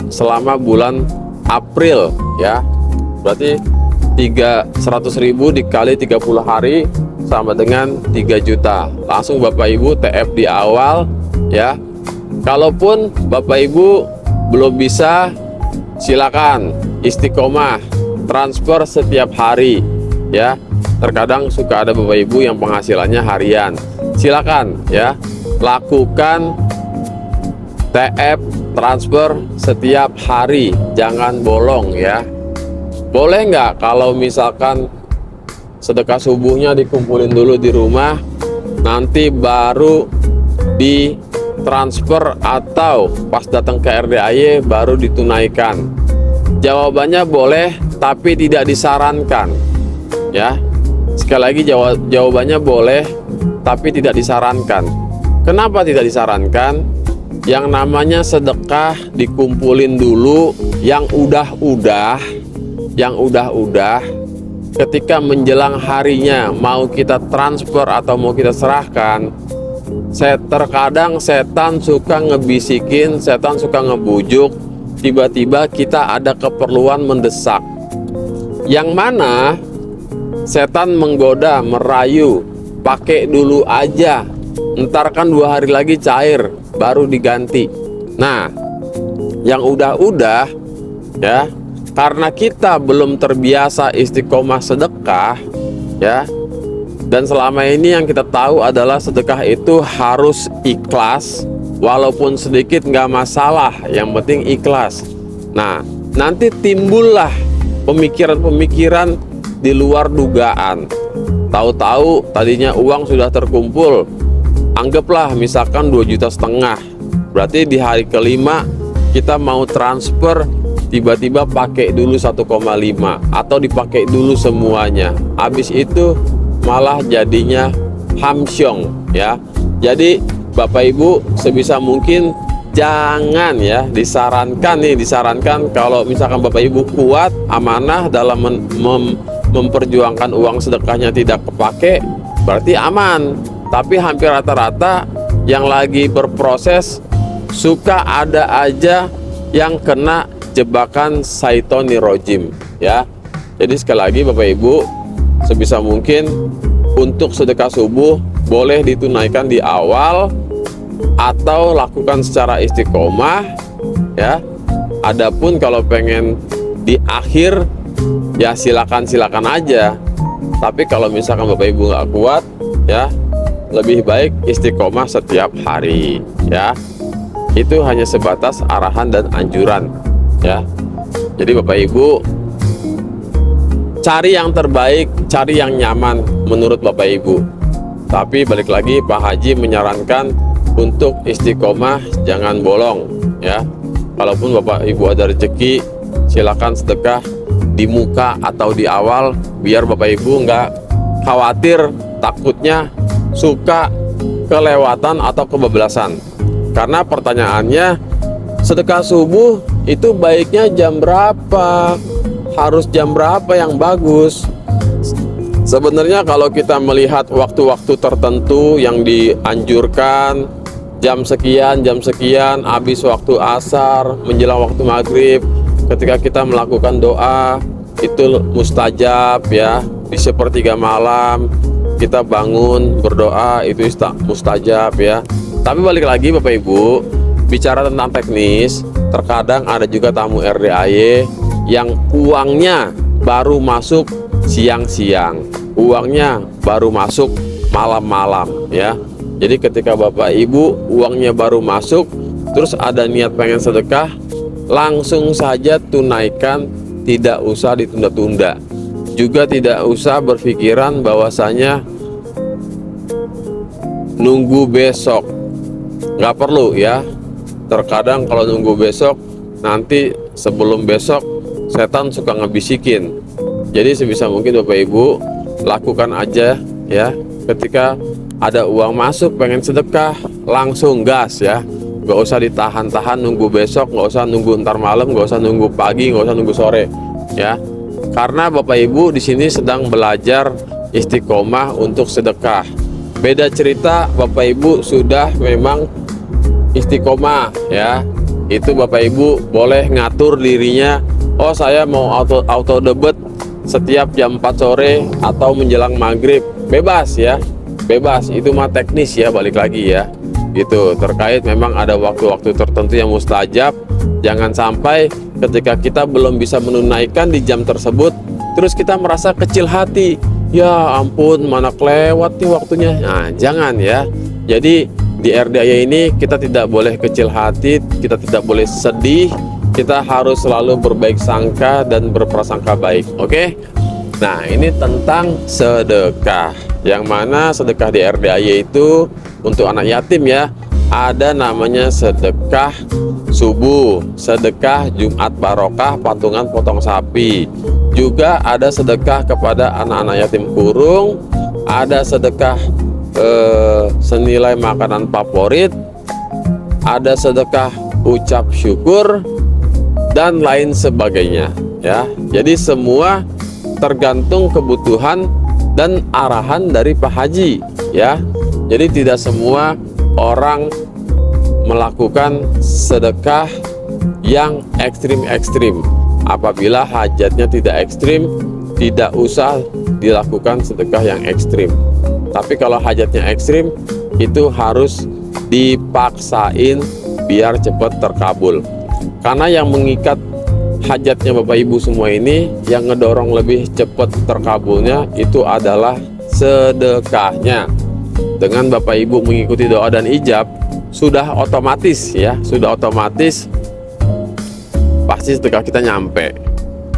selama bulan April ya. Berarti 100.000 dikali 30 hari sama dengan 3 juta. Langsung Bapak Ibu TF di awal ya. Kalaupun Bapak Ibu belum bisa, silakan istiqomah transfer setiap hari ya. Terkadang suka ada Bapak Ibu yang penghasilannya harian, silakan ya, lakukan TF transfer setiap hari, jangan bolong ya. Boleh nggak kalau misalkan sedekah subuhnya dikumpulin dulu di rumah, nanti baru ditransfer atau pas datang ke RDAY baru ditunaikan? Jawabannya boleh, tapi tidak disarankan ya. Sekali lagi jawabannya boleh, tapi tidak disarankan. Kenapa tidak disarankan? Yang namanya sedekah dikumpulin dulu, yang udah-udah, ketika menjelang harinya mau kita transfer atau mau kita serahkan, terkadang setan suka ngebisikin, setan suka ngebujuk, tiba-tiba kita ada keperluan mendesak, yang mana setan menggoda, merayu, pakai dulu aja, ntar kan 2 hari lagi cair, baru diganti. Nah, yang udah-udah ya, karena kita belum terbiasa istiqomah sedekah ya, dan selama ini yang kita tahu adalah sedekah itu harus ikhlas, walaupun sedikit nggak masalah, yang penting ikhlas. Nah, nanti timbullah pemikiran-pemikiran di luar dugaan. Tahu-tahu tadinya uang sudah terkumpul, anggaplah misalkan 2,5 juta, berarti di hari kelima kita mau transfer, tiba-tiba pakai dulu 1,5 atau dipakai dulu semuanya. Habis itu malah jadinya hamsyong ya. Jadi Bapak Ibu sebisa mungkin jangan ya, disarankan kalau misalkan Bapak Ibu kuat, amanah dalam memperjuangkan uang sedekahnya tidak kepake, berarti aman. Tapi hampir rata-rata yang lagi berproses suka ada aja yang kena jebakan Syaitoni Rojim ya. Jadi sekali lagi Bapak Ibu, sebisa mungkin untuk sedekah subuh boleh ditunaikan di awal atau lakukan secara istiqomah ya. Adapun kalau pengen di akhir ya silakan aja. Tapi kalau misalkan Bapak Ibu nggak kuat ya, lebih baik istiqomah setiap hari ya. Itu hanya sebatas arahan dan anjuran ya. Jadi Bapak Ibu cari yang terbaik, cari yang nyaman menurut Bapak Ibu. Tapi balik lagi, Pak Haji menyarankan untuk istiqomah jangan bolong ya. Kalaupun Bapak Ibu ada rezeki, silakan sedekah di muka atau di awal, biar Bapak Ibu nggak khawatir takutnya suka kelewatan atau kebablasan. Karena pertanyaannya, sedekah subuh itu baiknya jam berapa? Harus jam berapa yang bagus? Sebenarnya kalau kita melihat waktu-waktu tertentu yang dianjurkan, jam sekian, habis waktu asar, menjelang waktu maghrib, ketika kita melakukan doa itu mustajab ya. Di sepertiga malam kita bangun berdoa itu mustajab ya. Tapi balik lagi Bapak Ibu, bicara tentang teknis, terkadang ada juga tamu RDAY yang uangnya baru masuk siang-siang, uangnya baru masuk malam-malam ya. Jadi ketika Bapak Ibu uangnya baru masuk, terus ada niat pengen sedekah, langsung saja tunaikan, tidak usah ditunda-tunda. Juga tidak usah berpikiran bahwasanya nunggu besok, nggak perlu ya. Terkadang kalau nunggu besok, nanti sebelum besok setan suka ngebisikin. Jadi sebisa mungkin Bapak Ibu lakukan aja ya. Ketika ada uang masuk pengen sedekah, langsung gas ya. Nggak usah ditahan-tahan nunggu besok, nggak usah nunggu ntar malam, nggak usah nunggu pagi, nggak usah nunggu sore ya. Karena Bapak Ibu di sini sedang belajar istiqomah untuk sedekah. Beda cerita Bapak Ibu sudah memang istiqomah ya. Itu Bapak Ibu boleh ngatur dirinya, oh saya mau auto debit setiap jam 4 sore atau menjelang maghrib, bebas ya. Bebas, itu mah teknis ya, balik lagi ya. Itu terkait memang ada waktu-waktu tertentu yang mustajab. Jangan sampai ketika kita belum bisa menunaikan di jam tersebut, terus kita merasa kecil hati, ya ampun mana kelewat nih waktunya. Nah jangan ya. Jadi di RDAY ini kita tidak boleh kecil hati, kita tidak boleh sedih, kita harus selalu berbaik sangka dan berprasangka baik. Oke? Nah ini tentang sedekah, yang mana sedekah di RDAY itu untuk anak yatim ya. Ada namanya sedekah subuh, sedekah Jumat Barokah, patungan potong sapi. Juga ada sedekah kepada anak-anak yatim kurung, ada sedekah senilai makanan favorit, ada sedekah ucap syukur, dan lain sebagainya ya. Jadi semua tergantung kebutuhan dan arahan dari Pak Haji ya. Jadi tidak semua orang melakukan sedekah yang ekstrim-ekstrim. Apabila hajatnya tidak ekstrim, tidak usah dilakukan sedekah yang ekstrim. Tapi kalau hajatnya ekstrim, itu harus dipaksain biar cepat terkabul. Karena yang mengikat hajatnya Bapak Ibu semua ini, yang ngedorong lebih cepat terkabulnya itu adalah sedekahnya. Dengan Bapak Ibu mengikuti doa dan ijab, sudah otomatis ya, sudah otomatis pasti sedekah kita nyampe.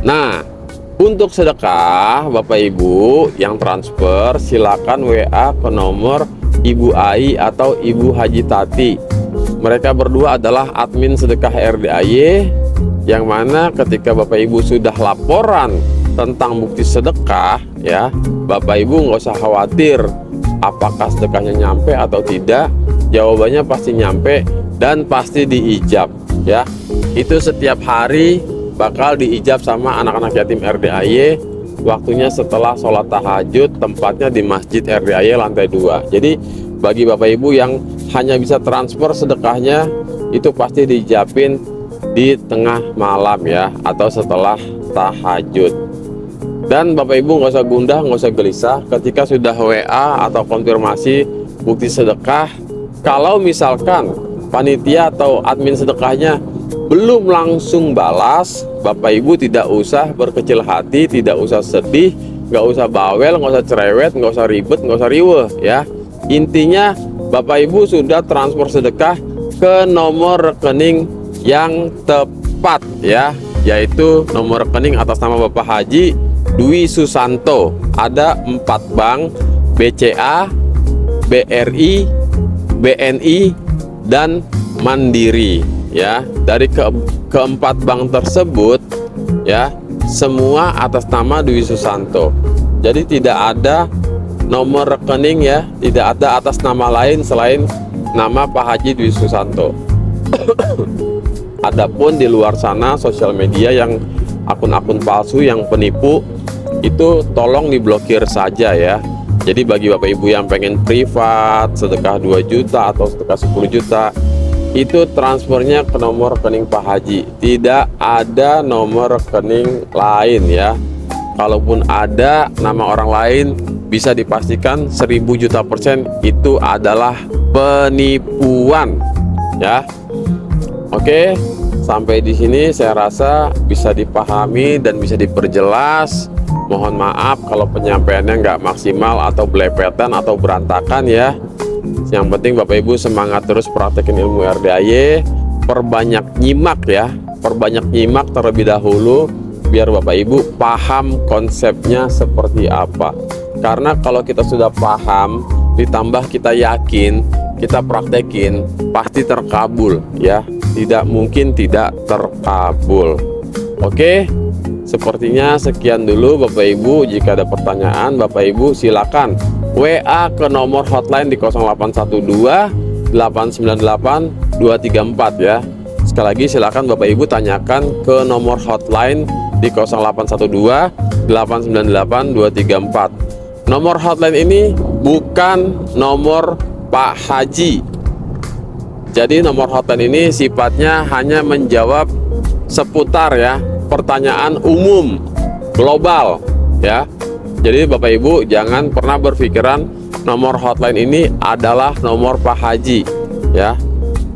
Nah, untuk sedekah Bapak Ibu yang transfer, silakan WA ke nomor Ibu Ai atau Ibu Haji Tati. Mereka berdua adalah admin sedekah RDAY, yang mana ketika Bapak Ibu sudah laporan tentang bukti sedekah ya, Bapak Ibu nggak usah khawatir apakah sedekahnya nyampe atau tidak. Jawabannya pasti nyampe dan pasti diijab ya. Itu setiap hari bakal diijab sama anak-anak yatim RDAY. Waktunya setelah sholat tahajud, tempatnya di Masjid RDAY lantai 2. Jadi bagi Bapak Ibu yang hanya bisa transfer sedekahnya, itu pasti diijabin di tengah malam ya, atau setelah tahajud. Dan Bapak Ibu nggak usah gundah, nggak usah gelisah ketika sudah WA atau konfirmasi bukti sedekah. Kalau misalkan panitia atau admin sedekahnya belum langsung balas, Bapak Ibu tidak usah berkecil hati, tidak usah sedih, nggak usah bawel, nggak usah cerewet, nggak usah ribet, nggak usah riweh ya. Intinya Bapak Ibu sudah transfer sedekah ke nomor rekening yang tepat ya, yaitu nomor rekening atas nama Bapak Haji Dwi Susanto. Ada 4 bank, BCA, BRI, BNI, dan Mandiri ya. Dari keempat bank tersebut ya, semua atas nama Dwi Susanto. Jadi tidak ada nomor rekening ya, tidak ada atas nama lain selain nama Pak Haji Dwi Susanto. Adapun di luar sana sosial media yang akun-akun palsu yang penipu itu tolong diblokir saja ya. Jadi bagi Bapak Ibu yang pengen privat sedekah 2 juta atau sedekah 10 juta, itu transfernya ke nomor rekening Pak Haji, tidak ada nomor rekening lain ya. Kalaupun ada nama orang lain, bisa dipastikan 1000 juta % itu adalah penipuan ya. Oke, sampai di sini saya rasa bisa dipahami dan bisa diperjelas. Mohon maaf kalau penyampaiannya nggak maksimal atau belepetan atau berantakan ya. Yang penting Bapak Ibu semangat terus praktekin ilmu RDAY, perbanyak nyimak ya, perbanyak nyimak terlebih dahulu biar Bapak Ibu paham konsepnya seperti apa. Karena kalau kita sudah paham, ditambah kita yakin, kita praktekin, pasti terkabul ya. Tidak mungkin tidak terkabul. Oke, sepertinya sekian dulu Bapak Ibu. Jika ada pertanyaan Bapak Ibu silakan WA ke nomor hotline di 0812 898 234 ya. Sekali lagi silakan Bapak Ibu tanyakan ke nomor hotline di 0812 898 234. Nomor hotline ini bukan nomor Pak Haji. Jadi nomor hotline ini sifatnya hanya menjawab seputar ya, pertanyaan umum global ya. Jadi Bapak Ibu jangan pernah berpikiran nomor hotline ini adalah nomor Pak Haji ya.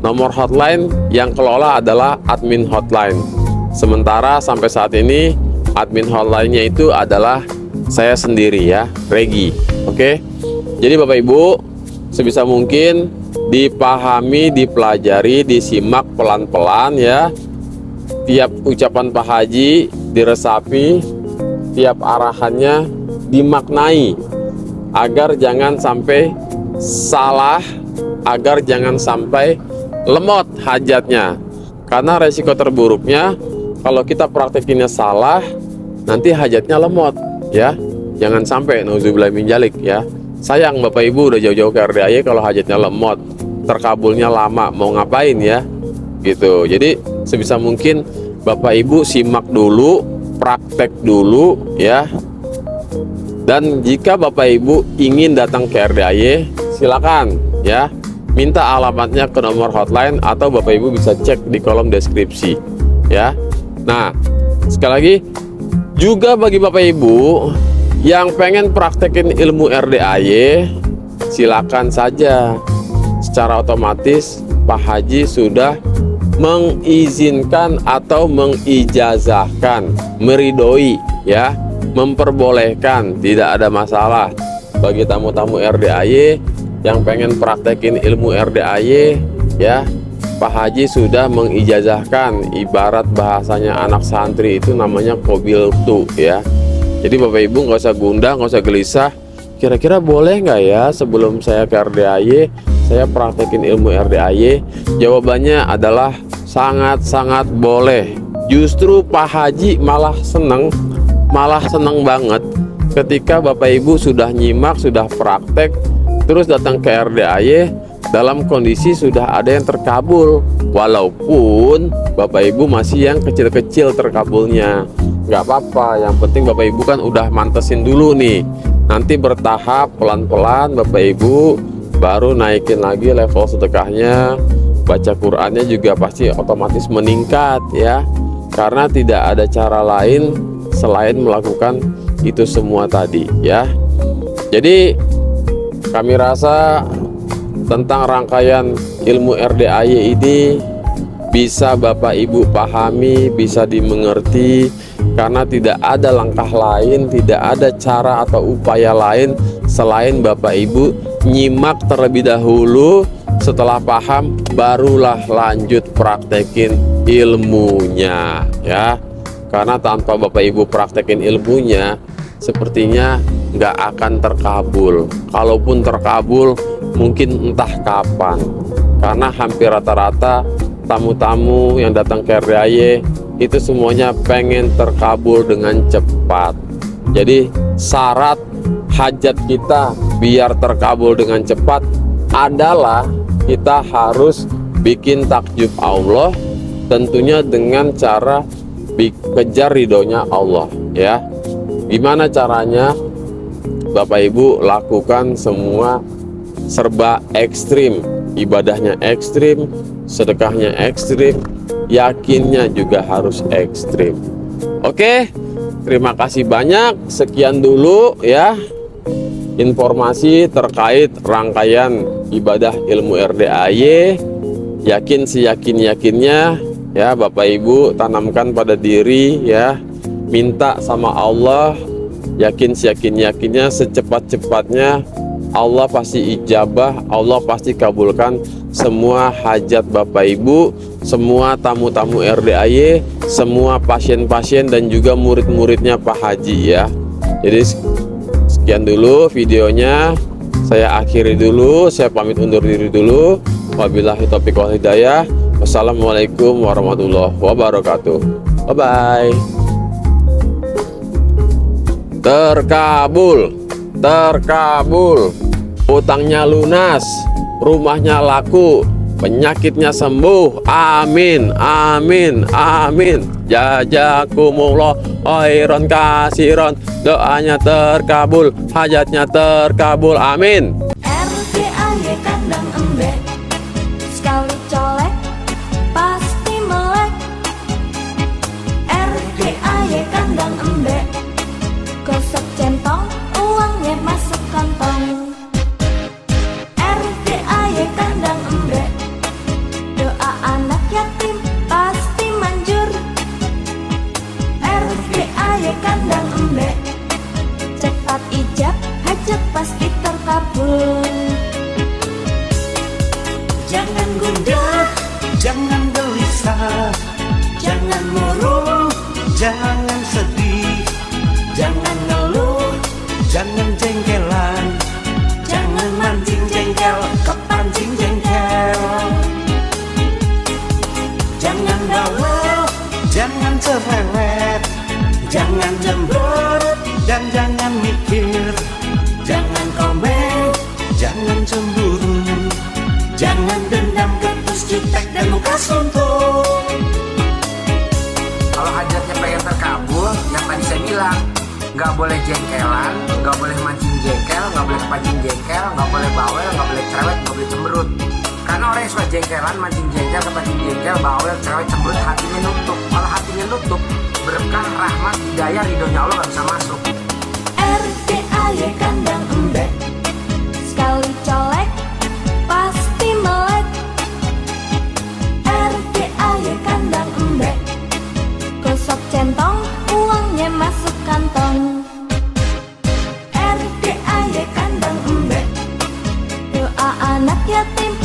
Nomor hotline yang kelola adalah admin hotline. Sementara sampai saat ini admin hotline-nya itu adalah saya sendiri ya, Regi. Oke. Jadi Bapak Ibu sebisa mungkin dipahami, dipelajari, disimak pelan-pelan ya. Tiap ucapan Pak Haji diresapi, tiap arahannya dimaknai agar jangan sampai salah, agar jangan sampai lemot hajatnya. Karena resiko terburuknya kalau kita praktekinnya salah, nanti hajatnya lemot ya. Jangan sampai nauzubillah min dzalik ya. Sayang Bapak Ibu udah jauh-jauh ke RDAY kalau hajatnya lemot, terkabulnya lama, mau ngapain ya gitu. Jadi sebisa mungkin Bapak Ibu simak dulu, praktek dulu ya. Dan jika Bapak Ibu ingin datang ke RDAY, silakan ya, minta alamatnya ke nomor hotline atau Bapak Ibu bisa cek di kolom deskripsi ya. Nah, sekali lagi juga bagi Bapak Ibu yang pengen praktekin ilmu RDAY, silakan saja. Secara otomatis Pak Haji sudah mengizinkan atau mengijazahkan, meridoi ya, memperbolehkan, tidak ada masalah bagi tamu-tamu RDAY yang pengen praktekin ilmu RDAY ya. Pak Haji sudah mengijazahkan, ibarat bahasanya anak santri itu namanya qabiltu ya. Jadi Bapak Ibu nggak usah gundah, nggak usah gelisah, kira-kira boleh nggak ya sebelum saya ke RDAY saya praktekin ilmu RDAY? Jawabannya adalah sangat-sangat boleh. Justru Pak Haji malah seneng banget ketika Bapak Ibu sudah nyimak, sudah praktek, terus datang ke RDAY dalam kondisi sudah ada yang terkabul. Walaupun Bapak Ibu masih yang kecil-kecil terkabulnya, nggak apa-apa. Yang penting Bapak Ibu kan udah mantesin dulu nih. Nanti bertahap pelan-pelan Bapak Ibu baru naikin lagi level sedekahnya. Baca Qurannya juga pasti otomatis meningkat ya. Karena tidak ada cara lain selain melakukan itu semua tadi ya. Jadi kami rasa tentang rangkaian ilmu RDAY ini bisa Bapak Ibu pahami, bisa dimengerti, karena tidak ada langkah lain, tidak ada cara atau upaya lain selain Bapak Ibu nyimak terlebih dahulu. Setelah paham, barulah lanjut praktekin ilmunya ya. Karena tanpa Bapak Ibu praktekin ilmunya, sepertinya nggak akan terkabul. Kalaupun terkabul, mungkin entah kapan. Karena hampir rata-rata tamu-tamu yang datang ke RDAY itu semuanya pengen terkabul dengan cepat. Jadi syarat hajat kita biar terkabul dengan cepat adalah kita harus bikin takjub Allah, tentunya dengan cara kejar ridhonya Allah ya. Gimana caranya? Bapak Ibu lakukan semua serba ekstrim, ibadahnya ekstrim, sedekahnya ekstrim, yakinnya juga harus ekstrim. Oke, terima kasih banyak. Sekian dulu ya informasi terkait rangkaian ibadah ilmu RDAY. Yakin seyakin-yakinnya ya Bapak Ibu tanamkan pada diri ya. Minta sama Allah, yakin seyakin-yakinnya, secepat-cepatnya Allah pasti ijabah, Allah pasti kabulkan semua hajat Bapak Ibu, semua tamu-tamu RDAY, semua pasien-pasien dan juga murid-muridnya Pak Haji ya. Jadi sekian dulu videonya, saya akhiri dulu, saya pamit undur diri dulu. Wabillahi taufiq wal hidayah. Wassalamualaikum warahmatullahi wabarakatuh. Bye bye. Terkabul, terkabul, utangnya lunas, rumahnya laku, penyakitnya sembuh. Amin, amin, amin. Jazakumullah khairan kasiron. Doanya terkabul, hajatnya terkabul. Amin. RDAY kandang embek, sekali colek pasti melek. RDAY kandang embek, gosok centong, uangnya masuk kantong. RDAY kandang embek, doa anak yatim pasti manjur. RDAY kandang embek, cepat ijab, hajat pasti terkabul. Jangan gundah, jangan gelisah, jangan murung, jangan sedih, jangan ngeluh, jangan jengkelan, jangan mancing jengkel, kepancing jengkel. Jangan bawel, jangan cerewet, jangan cemberut dan jangan mikir, jangan komen, jangan cemburu, jangan dendam, ketus, jutek dan muka suntuk. Kalau hajatnya pengen terkabul, yang tadi saya bilang, nggak boleh jengkelan, nggak boleh mancing jengkel, nggak boleh kepancing jengkel, nggak boleh bawel, nggak boleh cerewet, nggak boleh cemberut. Karena orang yang suka jengkelan, mancing jengkel, kepancing jengkel, bawel, cerewet, cemberut, hatinya nutup. Kalau hatinya nutup, berkah, rahmat, hidayah, ridhonya Allah nggak bisa masuk. RDAY kandang embek, sekali colek pasti melek. RDAY kandang embek, gosok centong, uangnya masuk kantong. RDAY kandang embek, doa anak yatim